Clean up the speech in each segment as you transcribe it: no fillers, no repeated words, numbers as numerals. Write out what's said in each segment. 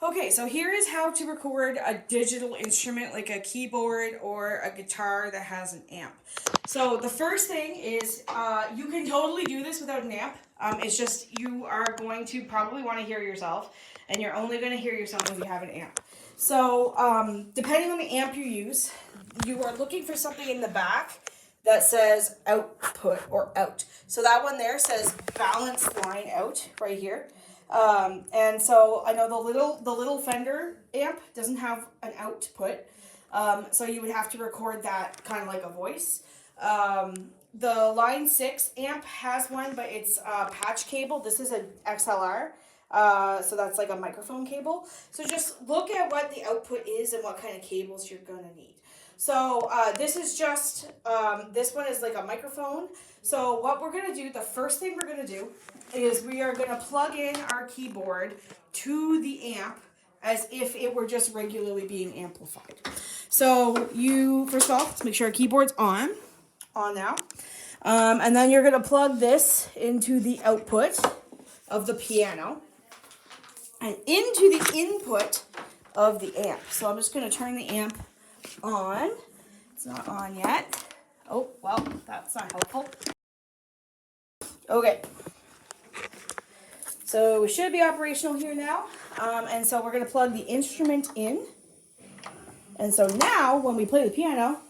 Okay, so here is how to record a digital instrument like a keyboard or a guitar that has an amp. So the first thing is you can totally do this without an amp. It's just you are going to probably want to hear yourself, and you're only going to hear yourself if you have an amp. So depending on the amp you use, you are looking for something in the back that says output or out. So that one there says balance line out right here. And so I know the little Fender amp doesn't have an output, so you would have to record that kind of like a voice. The Line 6 amp has one, but it's a patch cable. This is an XLR, so that's like a microphone cable. So just look at what the output is and what kind of cables you're going to need. So this is just, this one is like a microphone. So what we're going to do, the first thing we're going to do is we are going to plug in our keyboard to the amp as if it were just regularly being amplified. So you, first of all, let's make sure our keyboard's on now. And then you're going to plug this into the output of the piano and into the input of the amp. So I'm just going to turn the amp on. It's not on yet. Oh, well, that's not helpful. Okay. So we should be operational here now. And so we're going to plug the instrument in. And so now when we play the piano,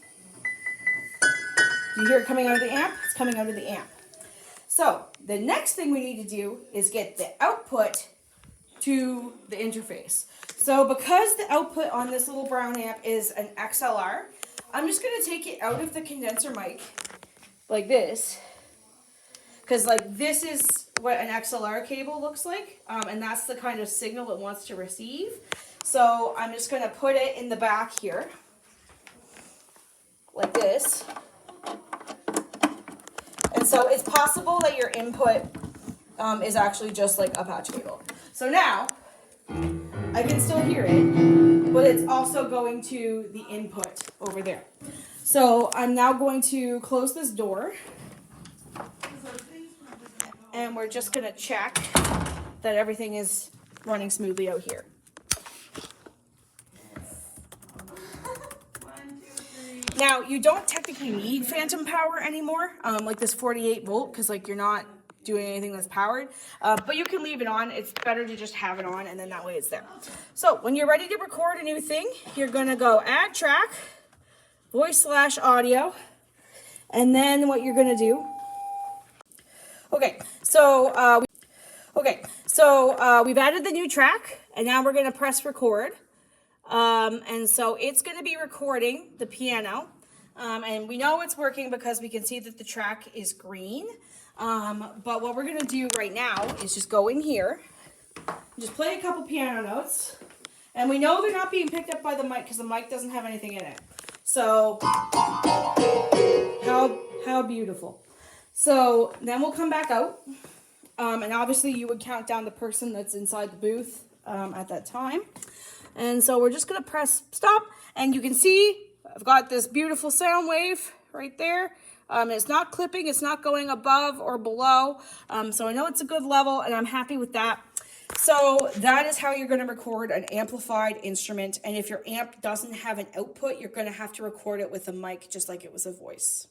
you hear it coming out of the amp? It's coming out of the amp. So the next thing we need to do is get the output to the interface. So because the output on this little brown amp is an XLR, I'm just going to take it out of the condenser mic like this. Because like this is what an XLR cable looks like. And that's the kind of signal it wants to receive. So I'm just going to put it in the back here. Like this. And so it's possible that your input is actually just like a patch cable. So now, I can still hear it, but it's also going to the input over there. So I'm now going to close this door. And we're just going to check that everything is running smoothly out here. Now, you don't technically need phantom power anymore, like this 48 volt, because like you're not doing anything that's powered, but you can leave it on. It's better to just have it on, and then that way it's there. So when you're ready to record a new thing, you're going to go add track, voice/audio, and then what you're going to do. Okay, so we've added the new track, and now we're going to press record. And so it's going to be recording the piano, and we know it's working because we can see that the track is green. But what we're going to do right now is just go in here, just play a couple piano notes, and we know they're not being picked up by the mic because the mic doesn't have anything in it. So how beautiful. So then we'll come back out, and obviously you would count down the person that's inside the booth at that time. And so we're just going to press stop, and you can see I've got this beautiful sound wave right there. It's not clipping, it's not going above or below, so I know it's a good level, and I'm happy with that. So that is how you're going to record an amplified instrument, and if your amp doesn't have an output, you're going to have to record it with a mic just like it was a voice.